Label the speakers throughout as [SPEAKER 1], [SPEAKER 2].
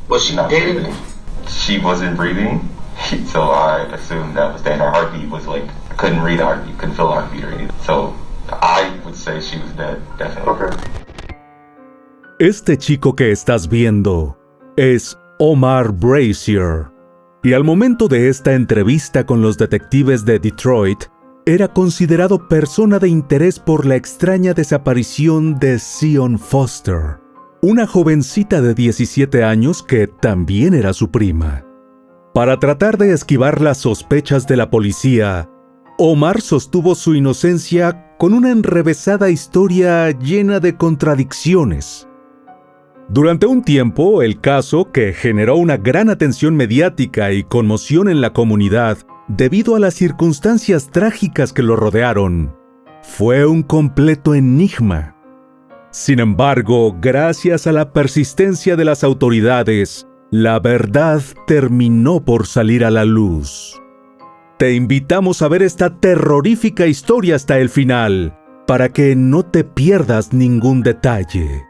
[SPEAKER 1] Was she
[SPEAKER 2] No.
[SPEAKER 1] breathing?
[SPEAKER 2] She wasn't breathing, so I assumed that was that. Her heartbeat was like, I couldn't read the heartbeat, couldn't feel the heartbeat or anything. So I would say she was dead, definitely.
[SPEAKER 1] Okay.
[SPEAKER 3] Este chico que estás viendo es Omar Brazier, y al momento de esta entrevista con los detectives de Detroit, era considerado persona de interés por la extraña desaparición de Zion Foster, una jovencita de 17 años que también era su prima. Para tratar de esquivar las sospechas de la policía, Omar sostuvo su inocencia con una enrevesada historia llena de contradicciones. Durante un tiempo, el caso, que generó una gran atención mediática y conmoción en la comunidad debido a las circunstancias trágicas que lo rodearon, fue un completo enigma. Sin embargo, gracias a la persistencia de las autoridades, la verdad terminó por salir a la luz. Te invitamos a ver esta terrorífica historia hasta el final, para que no te pierdas ningún detalle.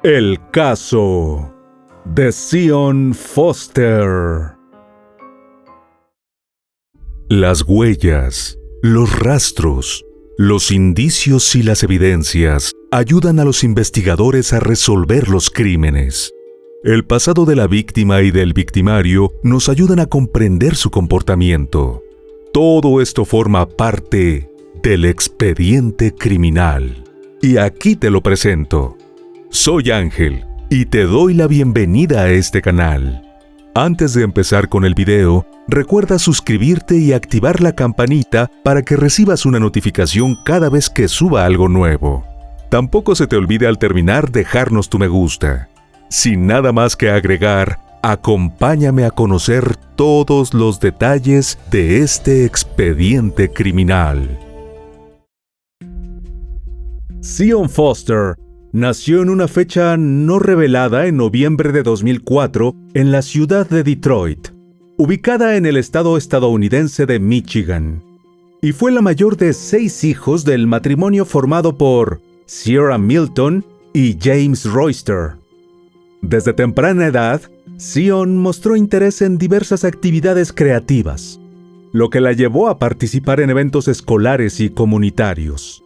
[SPEAKER 3] El caso de Zion Foster. Las huellas, los rastros, los indicios y las evidencias ayudan a los investigadores a resolver los crímenes. El pasado de la víctima y del victimario nos ayudan a comprender su comportamiento. Todo esto forma parte del expediente criminal. Y aquí te lo presento. Soy Ángel y te doy la bienvenida a este canal. Antes de empezar con el video, recuerda suscribirte y activar la campanita para que recibas una notificación cada vez que suba algo nuevo. Tampoco se te olvide al terminar dejarnos tu me gusta. Sin nada más que agregar, acompáñame a conocer todos los detalles de este expediente criminal. Zion Foster nació en una fecha no revelada en noviembre de 2004 en la ciudad de Detroit, ubicada en el estado estadounidense de Michigan, y fue la mayor de 6 hijos del matrimonio formado por Sierra Milton y James Royster. Desde temprana edad, Zion mostró interés en diversas actividades creativas, lo que la llevó a participar en eventos escolares y comunitarios.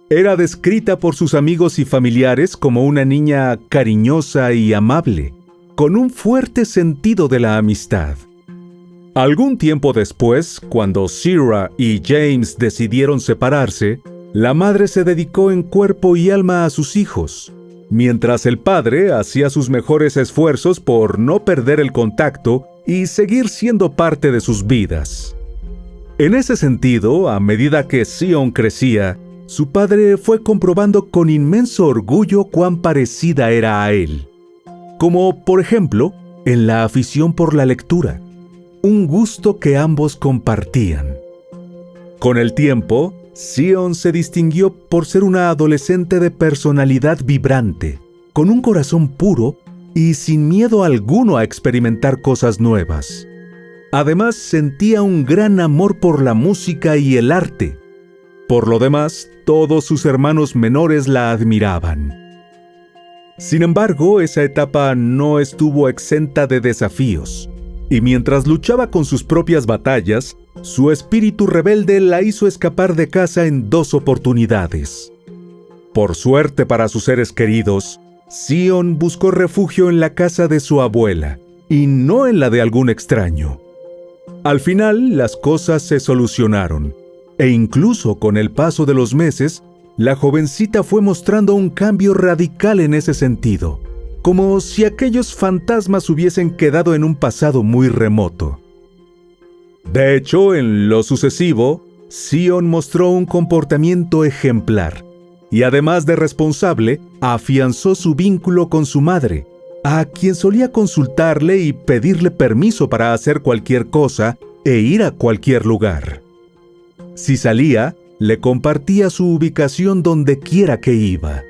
[SPEAKER 3] Era descrita por sus amigos y familiares como una niña cariñosa y amable, con un fuerte sentido de la amistad. Algún tiempo después, cuando Sierra y James decidieron separarse, la madre se dedicó en cuerpo y alma a sus hijos, mientras el padre hacía sus mejores esfuerzos por no perder el contacto y seguir siendo parte de sus vidas. En ese sentido, a medida que Zion crecía, su padre fue comprobando con inmenso orgullo cuán parecida era a él. Como, por ejemplo, en la afición por la lectura, un gusto que ambos compartían. Con el tiempo, Zion se distinguió por ser una adolescente de personalidad vibrante, con un corazón puro y sin miedo alguno a experimentar cosas nuevas. Además, sentía un gran amor por la música y el arte. Por lo demás, todos sus hermanos menores la admiraban. Sin embargo, esa etapa no estuvo exenta de desafíos, y mientras luchaba con sus propias batallas, su espíritu rebelde la hizo escapar de casa en 2 oportunidades. Por suerte para sus seres queridos, Zion buscó refugio en la casa de su abuela, y no en la de algún extraño. Al final, las cosas se solucionaron. E incluso con el paso de los meses, la jovencita fue mostrando un cambio radical en ese sentido, como si aquellos fantasmas hubiesen quedado en un pasado muy remoto. De hecho, en lo sucesivo, Zion mostró un comportamiento ejemplar, y además de responsable, afianzó su vínculo con su madre, a quien solía consultarle y pedirle permiso para hacer cualquier cosa e ir a cualquier lugar. Si salía, le compartía su ubicación donde quiera que iba.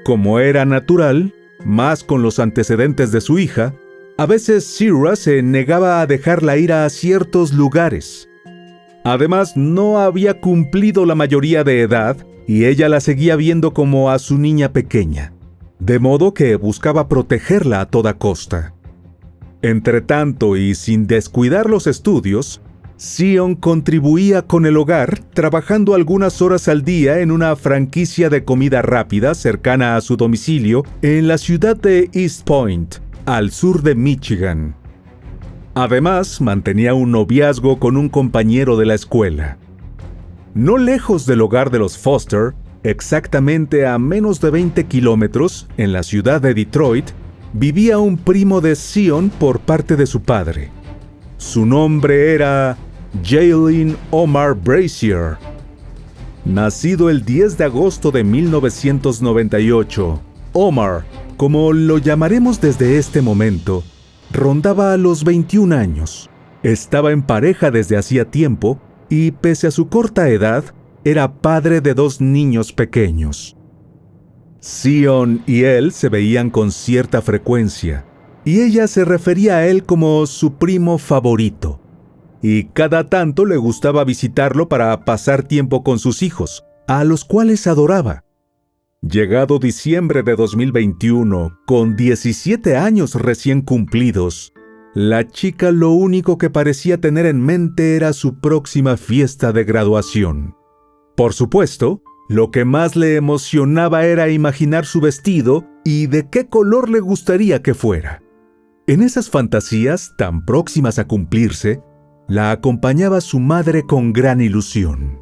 [SPEAKER 3] Como era natural, más con los antecedentes de su hija, a veces Sierra se negaba a dejarla ir a ciertos lugares. Además, no había cumplido la mayoría de edad y ella la seguía viendo como a su niña pequeña. de modo que buscaba protegerla a toda costa. Entretanto, y sin descuidar los estudios, Zion contribuía con el hogar, trabajando algunas horas al día en una franquicia de comida rápida cercana a su domicilio en la ciudad de East Point, al sur de Michigan. Además, mantenía un noviazgo con un compañero de la escuela. No lejos del hogar de los Foster, exactamente a menos de 20 kilómetros, en la ciudad de Detroit, vivía un primo de Zion por parte de su padre. Su nombre era Jalen Omar Brazier. Nacido el 10 de agosto de 1998, Omar, como lo llamaremos desde este momento, rondaba los 21 años. Estaba en pareja desde hacía tiempo y, pese a su corta edad, era padre de 2 niños pequeños. Zion y él se veían con cierta frecuencia, y ella se refería a él como su primo favorito. Y cada tanto le gustaba visitarlo para pasar tiempo con sus hijos, a los cuales adoraba. Llegado diciembre de 2021, con 17 años recién cumplidos, la chica lo único que parecía tener en mente era su próxima fiesta de graduación. Por supuesto, lo que más le emocionaba era imaginar su vestido y de qué color le gustaría que fuera. En esas fantasías, tan próximas a cumplirse, la acompañaba su madre con gran ilusión.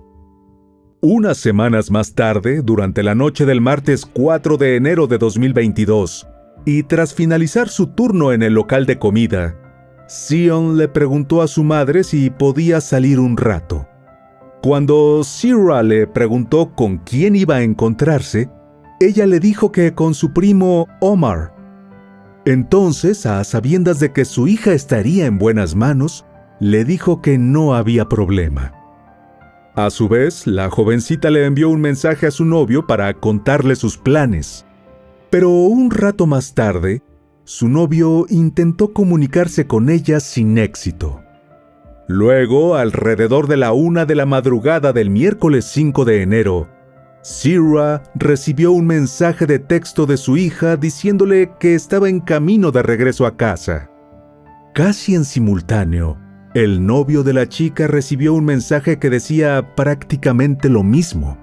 [SPEAKER 3] Unas semanas más tarde, durante la noche del martes 4 de enero de 2022, y tras finalizar su turno en el local de comida, Zion le preguntó a su madre si podía salir un rato. Cuando Sierra le preguntó con quién iba a encontrarse, ella le dijo que con su primo Omar. Entonces, a sabiendas de que su hija estaría en buenas manos, le dijo que no había problema. A su vez, la jovencita le envió un mensaje a su novio para contarle sus planes. Pero un rato más tarde, su novio intentó comunicarse con ella sin éxito. Luego, alrededor de la 1 de la madrugada del miércoles 5 de enero, Sierra recibió un mensaje de texto de su hija diciéndole que estaba en camino de regreso a casa. Casi en simultáneo, el novio de la chica recibió un mensaje que decía prácticamente lo mismo.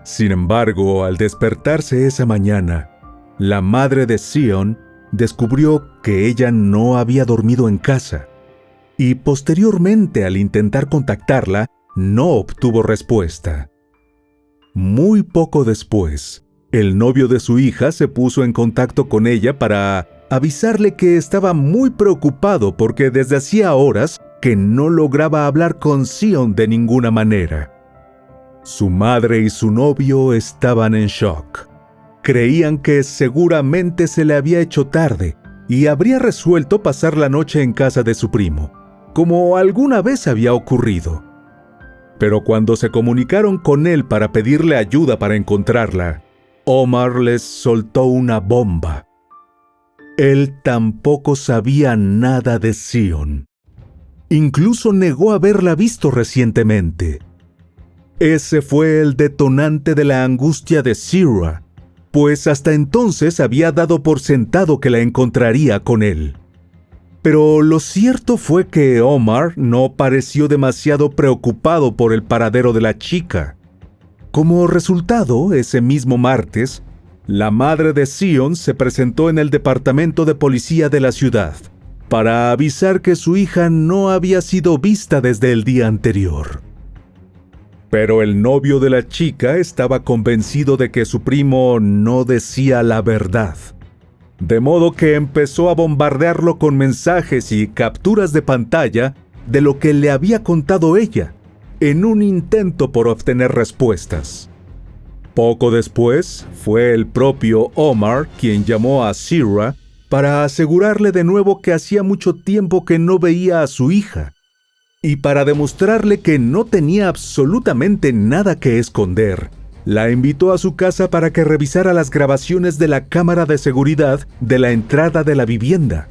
[SPEAKER 3] Sin embargo, al despertarse esa mañana, la madre de Zion descubrió que ella no había dormido en casa, y posteriormente, al intentar contactarla, no obtuvo respuesta. Muy poco después, el novio de su hija se puso en contacto con ella para avisarle que estaba muy preocupado porque desde hacía horas que no lograba hablar con Zion de ninguna manera. Su madre y su novio estaban en shock. Creían que seguramente se le había hecho tarde y habría resuelto pasar la noche en casa de su primo, como alguna vez había ocurrido. Pero cuando se comunicaron con él para pedirle ayuda para encontrarla, Omar les soltó una bomba. Él tampoco sabía nada de Zion. Incluso negó haberla visto recientemente. Ese fue el detonante de la angustia de Sierra, pues hasta entonces había dado por sentado que la encontraría con él. Pero lo cierto fue que Omar no pareció demasiado preocupado por el paradero de la chica. Como resultado, ese mismo martes, la madre de Zion se presentó en el departamento de policía de la ciudad para avisar que su hija no había sido vista desde el día anterior. Pero el novio de la chica estaba convencido de que su primo no decía la verdad. De modo que empezó a bombardearlo con mensajes y capturas de pantalla de lo que le había contado ella, en un intento por obtener respuestas. Poco después, fue el propio Omar quien llamó a Sierra para asegurarle de nuevo que hacía mucho tiempo que no veía a su hija, y para demostrarle que no tenía absolutamente nada que esconder, la invitó a su casa para que revisara las grabaciones de la cámara de seguridad de la entrada de la vivienda.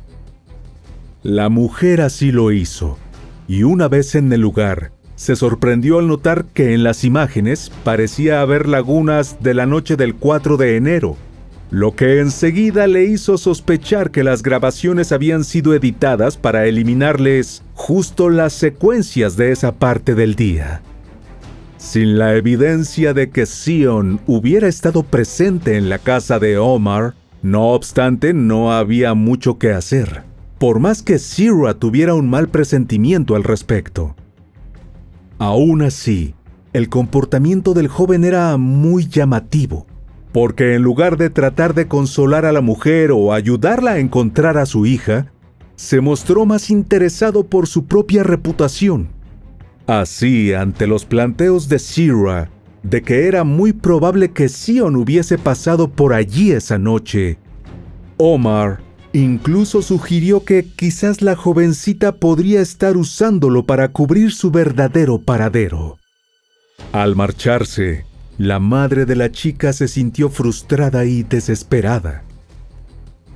[SPEAKER 3] La mujer así lo hizo, y una vez en el lugar, se sorprendió al notar que en las imágenes parecía haber lagunas de la noche del 4 de enero, lo que enseguida le hizo sospechar que las grabaciones habían sido editadas para eliminarles justo las secuencias de esa parte del día. Sin la evidencia de que Zion hubiera estado presente en la casa de Omar, no obstante, no había mucho que hacer, por más que Shira tuviera un mal presentimiento al respecto. Aún así, el comportamiento del joven era muy llamativo, porque en lugar de tratar de consolar a la mujer o ayudarla a encontrar a su hija, se mostró más interesado por su propia reputación. Así, ante los planteos de Shira de que era muy probable que Zion hubiese pasado por allí esa noche, Omar incluso sugirió que quizás la jovencita podría estar usándolo para cubrir su verdadero paradero. Al marcharse, la madre de la chica se sintió frustrada y desesperada.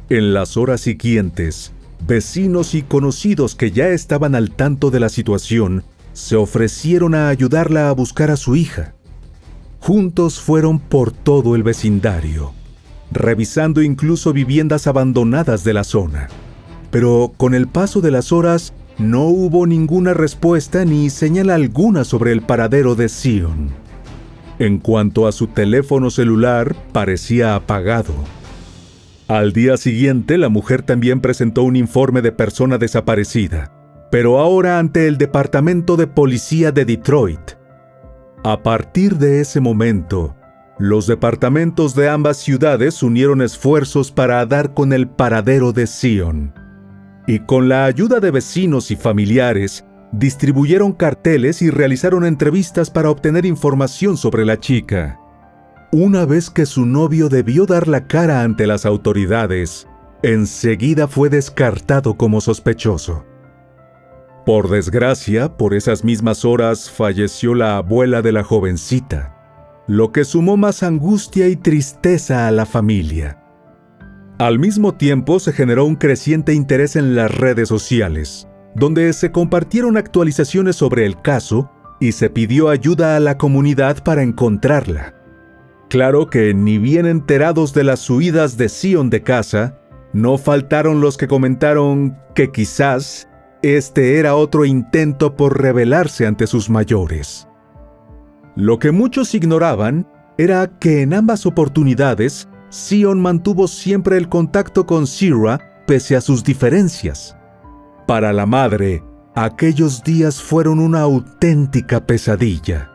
[SPEAKER 3] En las horas siguientes, vecinos y conocidos que ya estaban al tanto de la situación se ofrecieron a ayudarla a buscar a su hija. Juntos fueron por todo el vecindario, revisando incluso viviendas abandonadas de la zona. Pero con el paso de las horas, no hubo ninguna respuesta ni señal alguna sobre el paradero de Zion. En cuanto a su teléfono celular, parecía apagado. Al día siguiente, la mujer también presentó un informe de persona desaparecida, pero ahora ante el Departamento de Policía de Detroit. A partir de ese momento, los departamentos de ambas ciudades unieron esfuerzos para dar con el paradero de Zion. Y con la ayuda de vecinos y familiares, distribuyeron carteles y realizaron entrevistas para obtener información sobre la chica. Una vez que su novio debió dar la cara ante las autoridades, enseguida fue descartado como sospechoso. Por desgracia, por esas mismas horas falleció la abuela de la jovencita, lo que sumó más angustia y tristeza a la familia. Al mismo tiempo se generó un creciente interés en las redes sociales, donde se compartieron actualizaciones sobre el caso y se pidió ayuda a la comunidad para encontrarla. Claro que ni bien enterados de las huidas de Zion de casa, no faltaron los que comentaron que quizás este era otro intento por rebelarse ante sus mayores. Lo que muchos ignoraban era que en ambas oportunidades, Zion mantuvo siempre el contacto con Shira pese a sus diferencias. Para la madre, aquellos días fueron una auténtica pesadilla.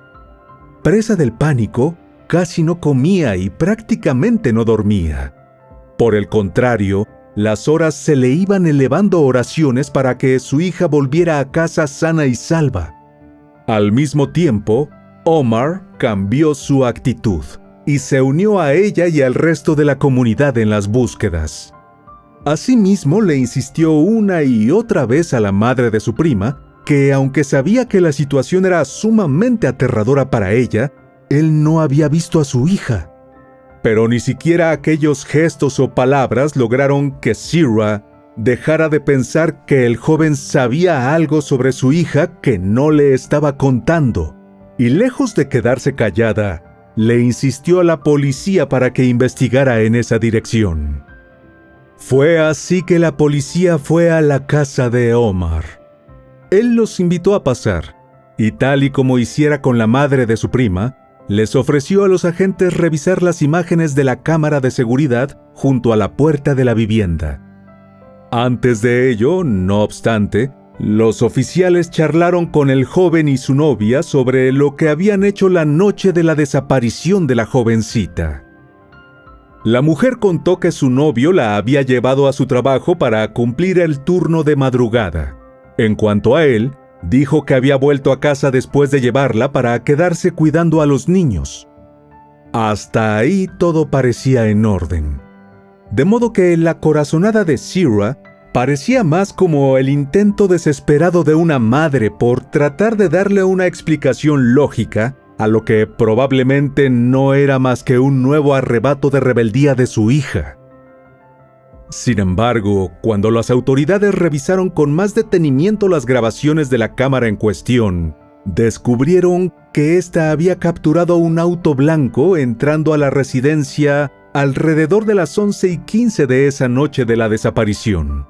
[SPEAKER 3] Presa del pánico, casi no comía y prácticamente no dormía. Por el contrario, las horas se le iban elevando oraciones para que su hija volviera a casa sana y salva. Al mismo tiempo, Omar cambió su actitud y se unió a ella y al resto de la comunidad en las búsquedas. Asimismo, le insistió una y otra vez a la madre de su prima que, aunque sabía que la situación era sumamente aterradora para ella, él no había visto a su hija. Pero ni siquiera aquellos gestos o palabras lograron que Shira dejara de pensar que el joven sabía algo sobre su hija que no le estaba contando, y lejos de quedarse callada, le insistió a la policía para que investigara en esa dirección. Fue así que la policía fue a la casa de Omar. Él los invitó a pasar, y tal y como hiciera con la madre de su prima, les ofreció a los agentes revisar las imágenes de la cámara de seguridad junto a la puerta de la vivienda. Antes de ello, no obstante, los oficiales charlaron con el joven y su novia sobre lo que habían hecho la noche de la desaparición de la jovencita. La mujer contó que su novio la había llevado a su trabajo para cumplir el turno de madrugada. En cuanto a él, dijo que había vuelto a casa después de llevarla para quedarse cuidando a los niños. Hasta ahí todo parecía en orden. De modo que la corazonada de Shira parecía más como el intento desesperado de una madre por tratar de darle una explicación lógica a lo que probablemente no era más que un nuevo arrebato de rebeldía de su hija. Sin embargo, cuando las autoridades revisaron con más detenimiento las grabaciones de la cámara en cuestión, descubrieron que ésta había capturado un auto blanco entrando a la residencia alrededor de las 11:15 de esa noche de la desaparición.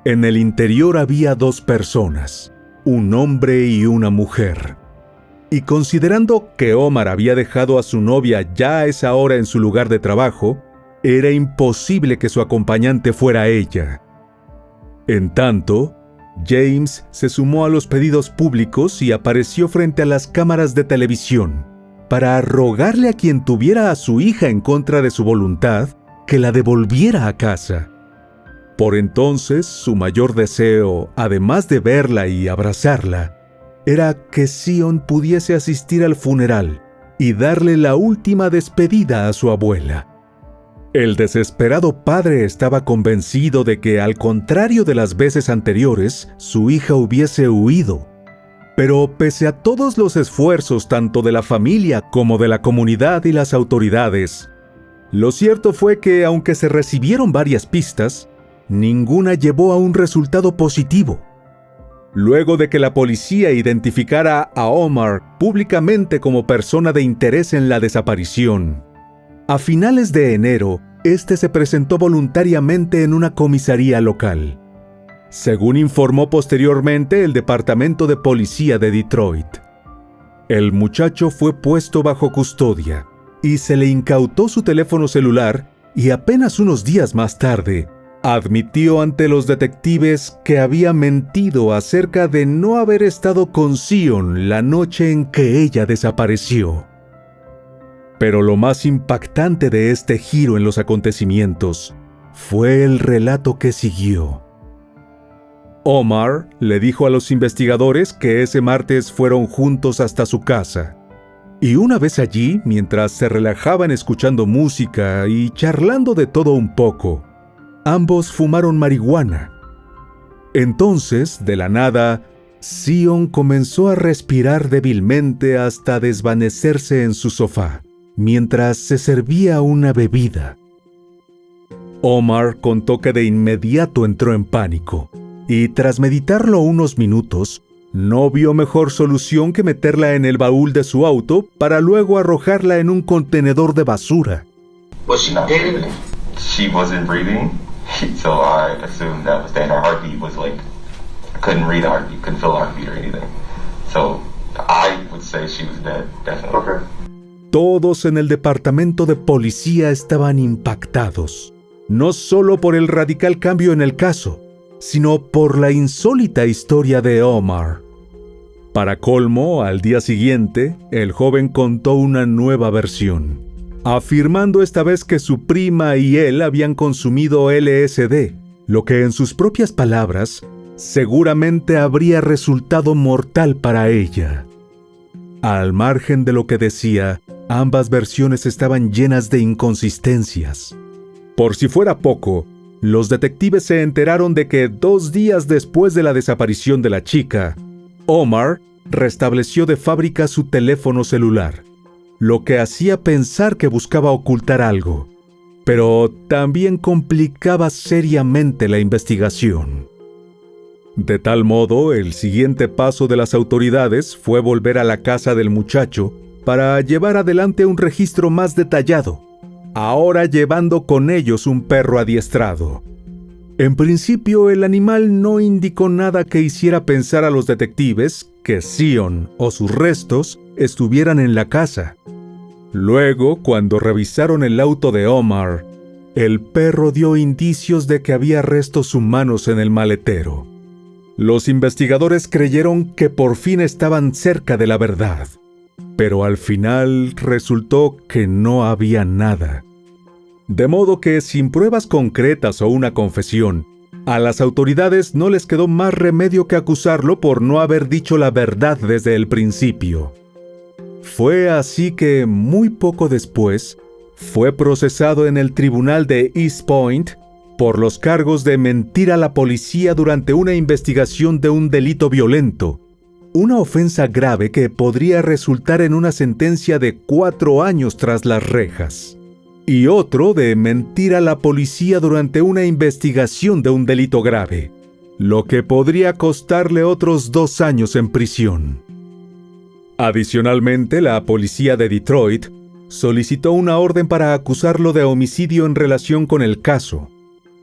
[SPEAKER 3] En el interior había 2 personas, un hombre y una mujer. Y considerando que Omar había dejado a su novia ya a esa hora en su lugar de trabajo, era imposible que su acompañante fuera ella. En tanto, James se sumó a los pedidos públicos y apareció frente a las cámaras de televisión para rogarle a quien tuviera a su hija en contra de su voluntad que la devolviera a casa. Por entonces, su mayor deseo, además de verla y abrazarla, era que Zion pudiese asistir al funeral y darle la última despedida a su abuela. El desesperado padre estaba convencido de que, al contrario de las veces anteriores, su hija hubiese huido. Pero pese a todos los esfuerzos tanto de la familia como de la comunidad y las autoridades, lo cierto fue que, aunque se recibieron varias pistas, ninguna llevó a un resultado positivo. Luego de que la policía identificara a Omar públicamente como persona de interés en la desaparición, a finales de enero, este se presentó voluntariamente en una comisaría local. Según informó posteriormente el Departamento de Policía de Detroit, el muchacho fue puesto bajo custodia y se le incautó su teléfono celular, y apenas unos días más tarde, admitió ante los detectives que había mentido acerca de no haber estado con Zion la noche en que ella desapareció. Pero lo más impactante de este giro en los acontecimientos fue el relato que siguió. Omar le dijo a los investigadores que ese martes fueron juntos hasta su casa. Y una vez allí, mientras se relajaban escuchando música y charlando de todo un poco, ambos fumaron marihuana. Entonces, de la nada, Zion comenzó a respirar débilmente hasta desvanecerse en su sofá, mientras se servía una bebida. Omar contó que de inmediato entró en pánico, y tras meditarlo unos minutos, no vio mejor solución que meterla en el baúl de su auto para luego arrojarla en un contenedor de basura.
[SPEAKER 2] Was she not breathing? She wasn't breathing, so I assumed that was dead. Her heartbeat was like, I couldn't read the heartbeat, couldn't feel the heartbeat or anything. So I would say she was dead, definitely. Okay.
[SPEAKER 3] Todos en el departamento de policía estaban impactados, no solo por el radical cambio en el caso, sino por la insólita historia de Omar. Para colmo, al día siguiente, el joven contó una nueva versión, afirmando esta vez que su prima y él habían consumido LSD, lo que en sus propias palabras seguramente habría resultado mortal para ella. Al margen de lo que decía, ambas versiones estaban llenas de inconsistencias. Por si fuera poco, los detectives se enteraron de que 2 días después de la desaparición de la chica, Omar restableció de fábrica su teléfono celular, lo que hacía pensar que buscaba ocultar algo, pero también complicaba seriamente la investigación. De tal modo, el siguiente paso de las autoridades fue volver a la casa del muchacho para llevar adelante un registro más detallado, ahora llevando con ellos un perro adiestrado. En principio, el animal no indicó nada que hiciera pensar a los detectives que Zion o sus restos estuvieran en la casa. Luego, cuando revisaron el auto de Omar, el perro dio indicios de que había restos humanos en el maletero. Los investigadores creyeron que por fin estaban cerca de la verdad, pero al final resultó que no había nada. De modo que, sin pruebas concretas o una confesión, a las autoridades no les quedó más remedio que acusarlo por no haber dicho la verdad desde el principio. Fue así que, muy poco después, fue procesado en el tribunal de East Point por los cargos de mentir a la policía durante una investigación de un delito violento, una ofensa grave que podría resultar en una sentencia de 4 años tras las rejas, y otro de mentir a la policía durante una investigación de un delito grave, lo que podría costarle otros 2 años en prisión. Adicionalmente, la policía de Detroit solicitó una orden para acusarlo de homicidio en relación con el caso.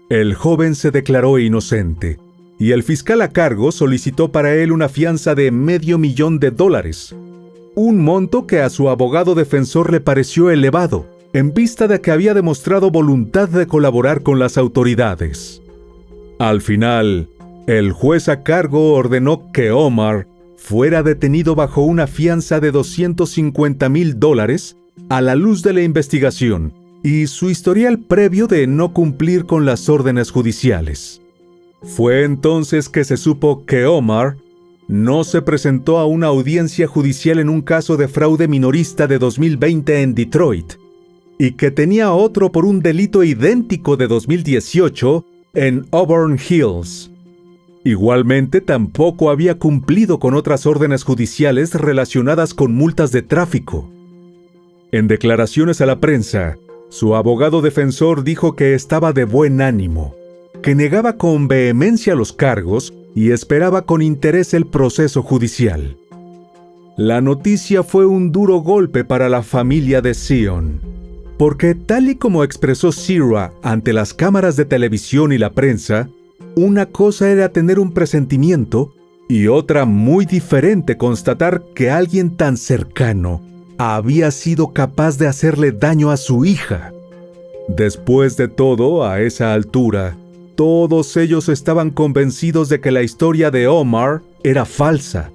[SPEAKER 3] El joven se declaró inocente, y el fiscal a cargo solicitó para él una fianza de $500,000, un monto que a su abogado defensor le pareció elevado, en vista de que había demostrado voluntad de colaborar con las autoridades. Al final, el juez a cargo ordenó que Omar fuera detenido bajo una fianza de $250,000 a la luz de la investigación y su historial previo de no cumplir con las órdenes judiciales. Fue entonces que se supo que Omar no se presentó a una audiencia judicial en un caso de fraude minorista de 2020 en Detroit, y que tenía otro por un delito idéntico de 2018 en Auburn Hills. Igualmente, tampoco había cumplido con otras órdenes judiciales relacionadas con multas de tráfico. En declaraciones a la prensa, su abogado defensor dijo que estaba de buen ánimo, que negaba con vehemencia los cargos y esperaba con interés el proceso judicial. La noticia fue un duro golpe para la familia de Zion, porque tal y como expresó Sierra ante las cámaras de televisión y la prensa, una cosa era tener un presentimiento y otra muy diferente constatar que alguien tan cercano había sido capaz de hacerle daño a su hija. Después de todo, a esa altura, todos ellos estaban convencidos de que la historia de Omar era falsa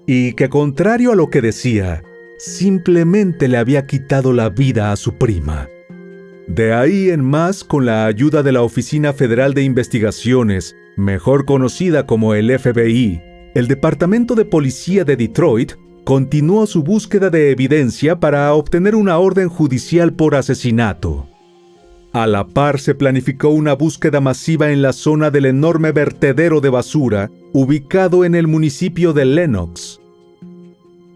[SPEAKER 3] y que, contrario a lo que decía, simplemente le había quitado la vida a su prima. De ahí en más, con la ayuda de la Oficina Federal de Investigaciones, mejor conocida como el FBI, el Departamento de Policía de Detroit continuó su búsqueda de evidencia para obtener una orden judicial por asesinato. A la par se planificó una búsqueda masiva en la zona del enorme vertedero de basura ubicado en el municipio de Lenox.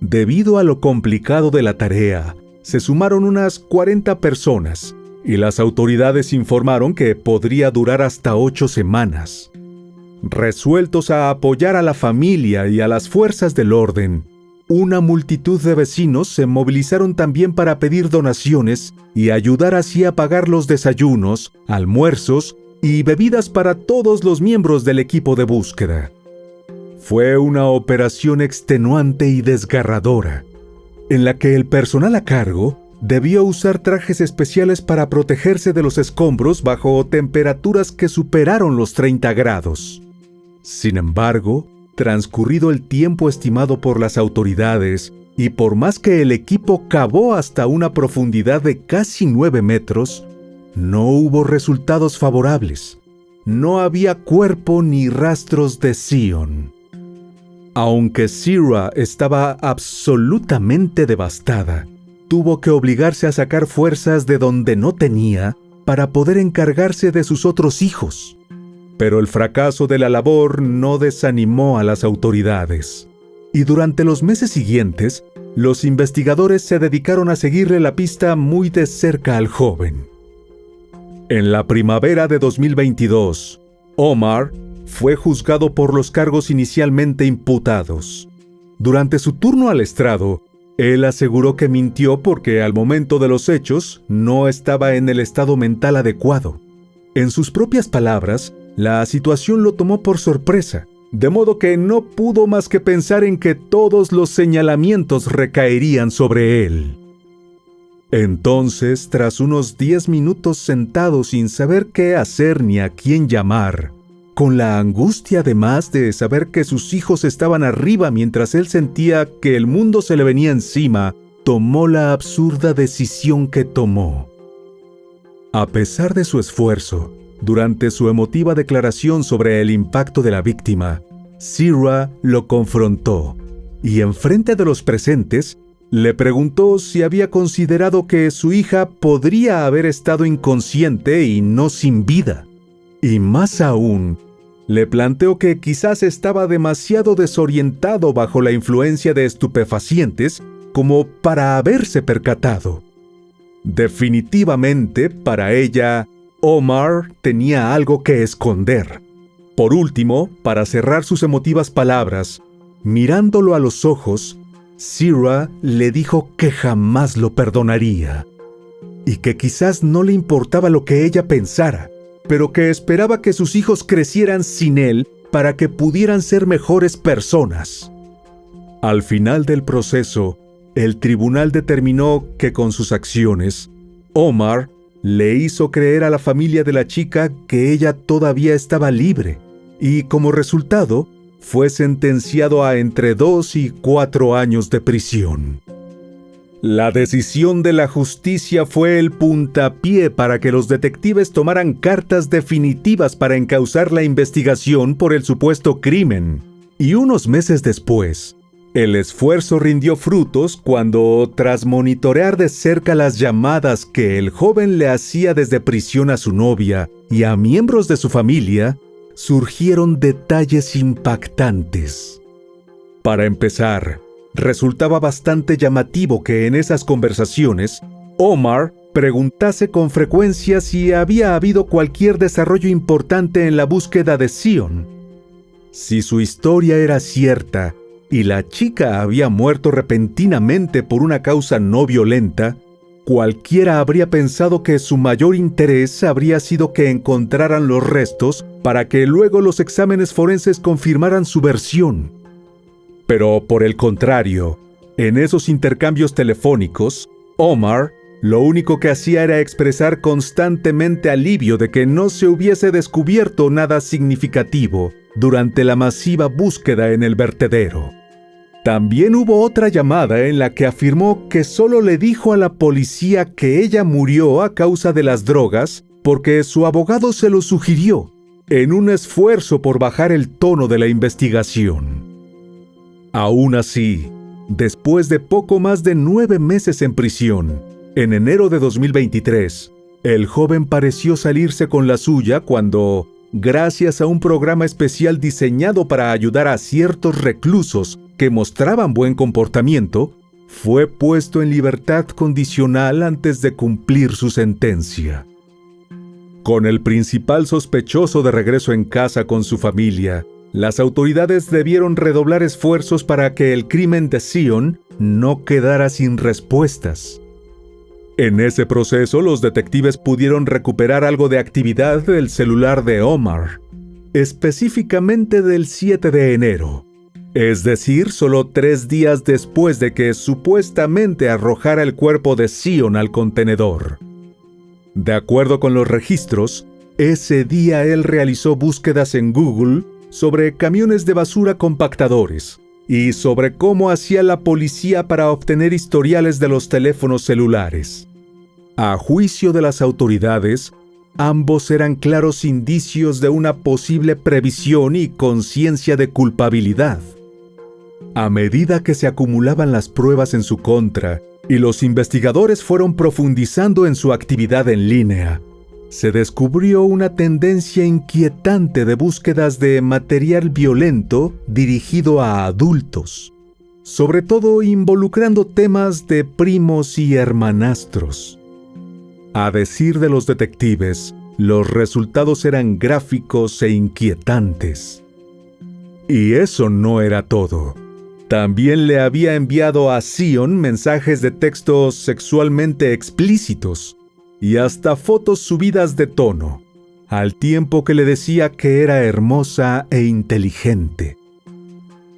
[SPEAKER 3] Debido a lo complicado de la tarea, se sumaron unas 40 personas y las autoridades informaron que podría durar hasta 8 semanas. Resueltos a apoyar a la familia y a las fuerzas del orden, una multitud de vecinos se movilizaron también para pedir donaciones y ayudar así a pagar los desayunos, almuerzos y bebidas para todos los miembros del equipo de búsqueda. Fue una operación extenuante y desgarradora, en la que el personal a cargo debió usar trajes especiales para protegerse de los escombros bajo temperaturas que superaron los 30 grados. Sin embargo, transcurrido el tiempo estimado por las autoridades, y por más que el equipo cavó hasta una profundidad de casi 9 metros, no hubo resultados favorables. No había cuerpo ni rastros de Zion. Aunque Sierra estaba absolutamente devastada, tuvo que obligarse a sacar fuerzas de donde no tenía para poder encargarse de sus otros hijos. Pero el fracaso de la labor no desanimó a las autoridades, y durante los meses siguientes, los investigadores se dedicaron a seguirle la pista muy de cerca al joven. En la primavera de 2022, Omar fue juzgado por los cargos inicialmente imputados. Durante su turno al estrado, él aseguró que mintió porque al momento de los hechos no estaba en el estado mental adecuado. En sus propias palabras, la situación lo tomó por sorpresa, de modo que no pudo más que pensar en que todos los señalamientos recaerían sobre él. Entonces, tras unos 10 minutos sentado sin saber qué hacer ni a quién llamar, con la angustia además de saber que sus hijos estaban arriba mientras él sentía que el mundo se le venía encima, tomó la absurda decisión que tomó. A pesar de su esfuerzo, durante su emotiva declaración sobre el impacto de la víctima, Sierra lo confrontó y, enfrente de los presentes, le preguntó si había considerado que su hija podría haber estado inconsciente y no sin vida. Y más aún, le planteó que quizás estaba demasiado desorientado bajo la influencia de estupefacientes como para haberse percatado. Definitivamente, para ella, Omar tenía algo que esconder. Por último, para cerrar sus emotivas palabras, mirándolo a los ojos, Sarah le dijo que jamás lo perdonaría y que quizás no le importaba lo que ella pensara, pero que esperaba que sus hijos crecieran sin él para que pudieran ser mejores personas. Al final del proceso, el tribunal determinó que con sus acciones, Omar le hizo creer a la familia de la chica que ella todavía estaba libre y, como resultado, fue sentenciado a entre 2 y 4 años de prisión. La decisión de la justicia fue el puntapié para que los detectives tomaran cartas definitivas para encauzar la investigación por el supuesto crimen. Y unos meses después, el esfuerzo rindió frutos cuando, tras monitorear de cerca las llamadas que el joven le hacía desde prisión a su novia y a miembros de su familia, surgieron detalles impactantes. Para empezar, resultaba bastante llamativo que en esas conversaciones, Omar preguntase con frecuencia si había habido cualquier desarrollo importante en la búsqueda de Zion. Si su historia era cierta y la chica había muerto repentinamente por una causa no violenta, cualquiera habría pensado que su mayor interés habría sido que encontraran los restos para que luego los exámenes forenses confirmaran su versión. Pero por el contrario, en esos intercambios telefónicos, Omar lo único que hacía era expresar constantemente alivio de que no se hubiese descubierto nada significativo durante la masiva búsqueda en el vertedero. También hubo otra llamada en la que afirmó que solo le dijo a la policía que ella murió a causa de las drogas porque su abogado se lo sugirió, en un esfuerzo por bajar el tono de la investigación. Aún así, después de poco más de 9 meses en prisión, en enero de 2023, el joven pareció salirse con la suya cuando, gracias a un programa especial diseñado para ayudar a ciertos reclusos que mostraban buen comportamiento, fue puesto en libertad condicional antes de cumplir su sentencia. Con el principal sospechoso de regreso en casa con su familia, las autoridades debieron redoblar esfuerzos para que el crimen de Zion no quedara sin respuestas. En ese proceso, los detectives pudieron recuperar algo de actividad del celular de Omar, específicamente del 7 de enero, es decir, solo 3 días después de que supuestamente arrojara el cuerpo de Zion al contenedor. De acuerdo con los registros, ese día él realizó búsquedas en Google sobre camiones de basura compactadores y sobre cómo hacía la policía para obtener historiales de los teléfonos celulares. A juicio de las autoridades, ambos eran claros indicios de una posible previsión y conciencia de culpabilidad. A medida que se acumulaban las pruebas en su contra y los investigadores fueron profundizando en su actividad en línea, se descubrió una tendencia inquietante de búsquedas de material violento dirigido a adultos, sobre todo involucrando temas de primos y hermanastros. A decir de los detectives, los resultados eran gráficos e inquietantes. Y eso no era todo. También le había enviado a Zion mensajes de texto sexualmente explícitos y hasta fotos subidas de tono, al tiempo que le decía que era hermosa e inteligente.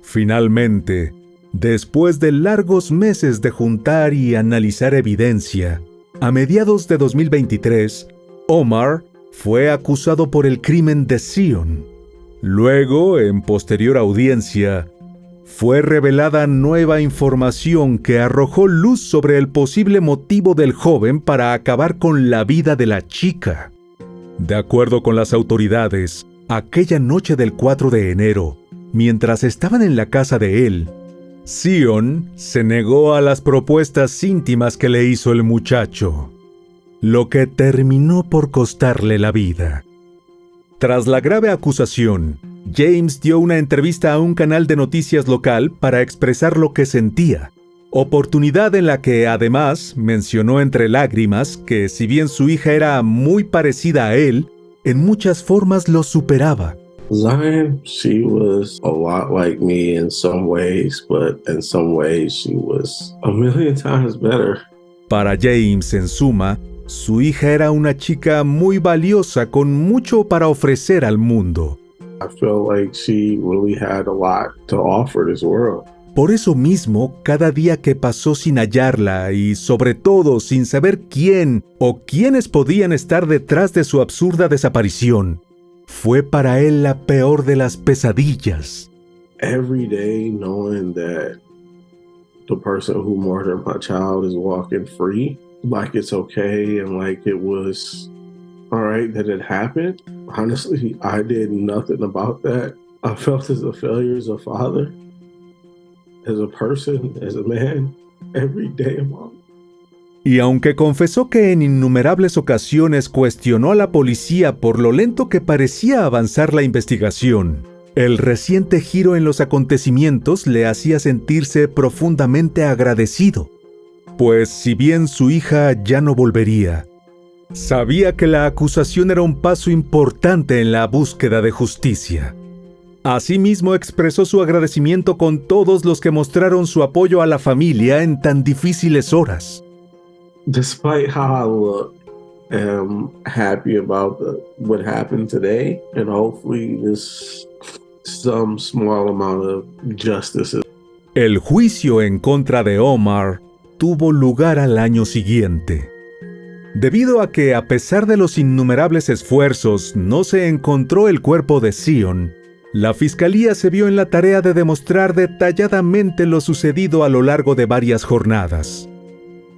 [SPEAKER 3] Finalmente, después de largos meses de juntar y analizar evidencia, a mediados de 2023, Omar fue acusado por el crimen de Zion. Luego, en posterior audiencia, fue revelada nueva información que arrojó luz sobre el posible motivo del joven para acabar con la vida de la chica. De acuerdo con las autoridades, aquella noche del 4 de enero, mientras estaban en la casa de él, Zion se negó a las propuestas íntimas que le hizo el muchacho, lo que terminó por costarle la vida. Tras la grave acusación, James dio una entrevista a un canal de noticias local para expresar lo que sentía, oportunidad en la que además mencionó entre lágrimas que si bien su hija era muy parecida a él, en muchas formas lo superaba.
[SPEAKER 1] Zion, she was a lot like me in some ways, but in some ways she was a million times better.
[SPEAKER 3] Para James, en suma, su hija era una chica muy valiosa con mucho para ofrecer al mundo.
[SPEAKER 1] I feel like she really had a lot to offer this world.
[SPEAKER 3] Por eso mismo, cada día que pasó sin hallarla y sobre todo sin saber quién o quiénes podían estar detrás de su absurda desaparición, fue para él la peor de las pesadillas.
[SPEAKER 1] Every day knowing that the person who murdered my child is walking free, like it's okay and like it was all right that it happened. Honestly, I did nothing about that. I felt as a failure as a father, as a person, as a man, every day of my life.
[SPEAKER 3] Y aunque confesó que en innumerables ocasiones cuestionó a la policía por lo lento que parecía avanzar la investigación, el reciente giro en los acontecimientos le hacía sentirse profundamente agradecido, pues si bien su hija ya no volvería, sabía que la acusación era un paso importante en la búsqueda de justicia. Asimismo, expresó su agradecimiento con todos los que mostraron su apoyo a la familia en tan difíciles horas.
[SPEAKER 1] Despite how I look, I'm happy about what happened today, and hopefully there's some small amount of justice.
[SPEAKER 3] El juicio en contra de Omar tuvo lugar al año siguiente. Debido a que, a pesar de los innumerables esfuerzos, no se encontró el cuerpo de Zion, la fiscalía se vio en la tarea de demostrar detalladamente lo sucedido a lo largo de varias jornadas.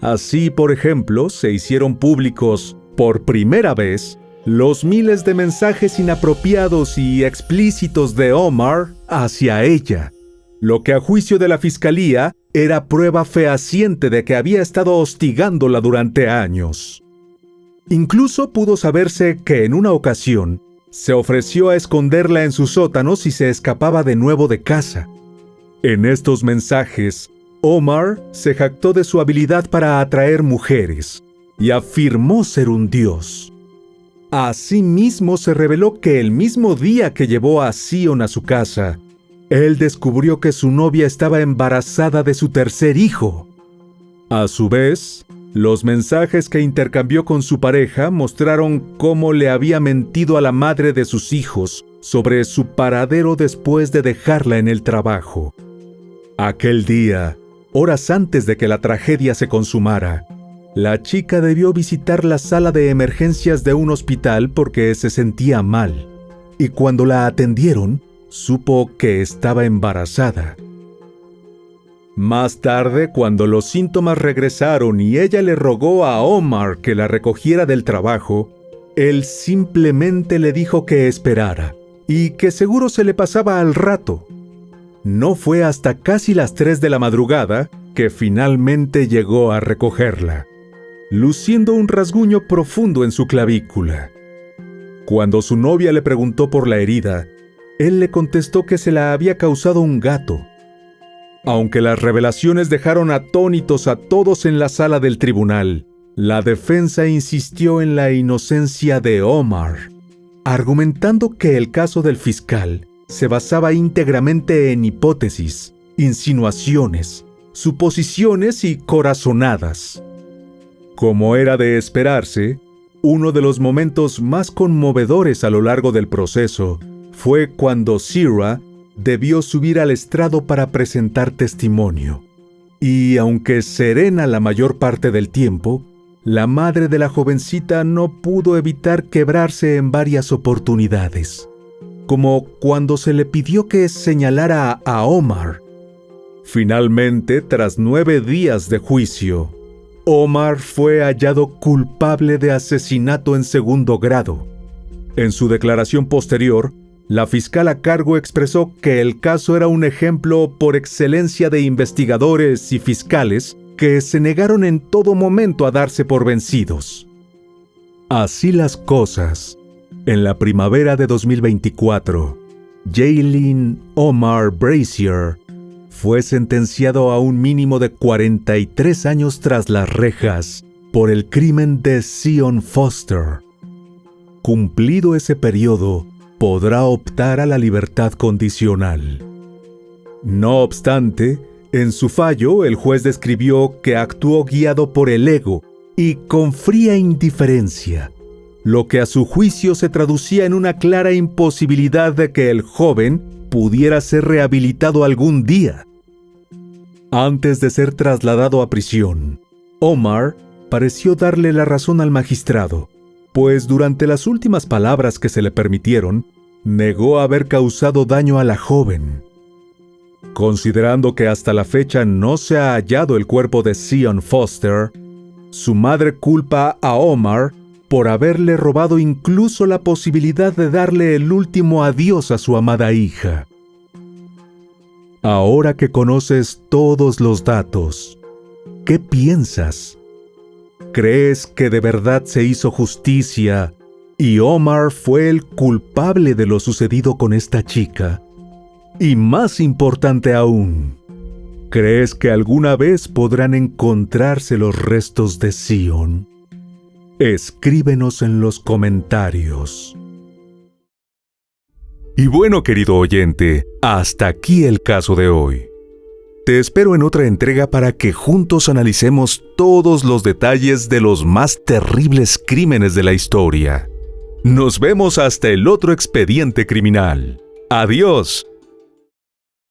[SPEAKER 3] Así, por ejemplo, se hicieron públicos, por primera vez, los miles de mensajes inapropiados y explícitos de Omar hacia ella, lo que a juicio de la fiscalía era prueba fehaciente de que había estado hostigándola durante años. Incluso pudo saberse que en una ocasión se ofreció a esconderla en su sótano si se escapaba de nuevo de casa. En estos mensajes, Omar se jactó de su habilidad para atraer mujeres y afirmó ser un dios. Asimismo, se reveló que el mismo día que llevó a Zion a su casa, él descubrió que su novia estaba embarazada de su tercer hijo. A su vez, los mensajes que intercambió con su pareja mostraron cómo le había mentido a la madre de sus hijos sobre su paradero después de dejarla en el trabajo. Aquel día, horas antes de que la tragedia se consumara, la chica debió visitar la sala de emergencias de un hospital porque se sentía mal, y cuando la atendieron, supo que estaba embarazada. Más tarde, cuando los síntomas regresaron y ella le rogó a Omar que la recogiera del trabajo, él simplemente le dijo que esperara y que seguro se le pasaba al rato. No fue hasta casi las 3 de la madrugada que finalmente llegó a recogerla, luciendo un rasguño profundo en su clavícula. Cuando su novia le preguntó por la herida, él le contestó que se la había causado un gato. Aunque las revelaciones dejaron atónitos a todos en la sala del tribunal, la defensa insistió en la inocencia de Omar, argumentando que el caso del fiscal se basaba íntegramente en hipótesis, insinuaciones, suposiciones y corazonadas. Como era de esperarse, uno de los momentos más conmovedores a lo largo del proceso fue cuando Zira debió subir al estrado para presentar testimonio. Y aunque serena la mayor parte del tiempo, la madre de la jovencita no pudo evitar quebrarse en varias oportunidades, como cuando se le pidió que señalara a Omar. Finalmente, tras 9 días de juicio, Omar fue hallado culpable de asesinato en segundo grado. En su declaración posterior, la fiscal a cargo expresó que el caso era un ejemplo por excelencia de investigadores y fiscales que se negaron en todo momento a darse por vencidos. Así las cosas, en la primavera de 2024, Jaylen Omar Brazier fue sentenciado a un mínimo de 43 años tras las rejas por el crimen de Zion Foster. Cumplido ese periodo, podrá optar a la libertad condicional. No obstante, en su fallo, el juez describió que actuó guiado por el ego y con fría indiferencia, lo que a su juicio se traducía en una clara imposibilidad de que el joven pudiera ser rehabilitado algún día. Antes de ser trasladado a prisión, Omar pareció darle la razón al magistrado, pues durante las últimas palabras que se le permitieron, negó haber causado daño a la joven. Considerando que hasta la fecha no se ha hallado el cuerpo de Zion Foster, su madre culpa a Omar por haberle robado incluso la posibilidad de darle el último adiós a su amada hija. Ahora que conoces todos los datos, ¿qué piensas? ¿Crees que de verdad se hizo justicia y Omar fue el culpable de lo sucedido con esta chica? Y más importante aún, ¿crees que alguna vez podrán encontrarse los restos de Zion? Escríbenos en los comentarios. Y bueno, querido oyente, hasta aquí el caso de hoy. Te espero en otra entrega para que juntos analicemos todos los detalles de los más terribles crímenes de la historia. Nos vemos hasta el otro expediente criminal. ¡Adiós!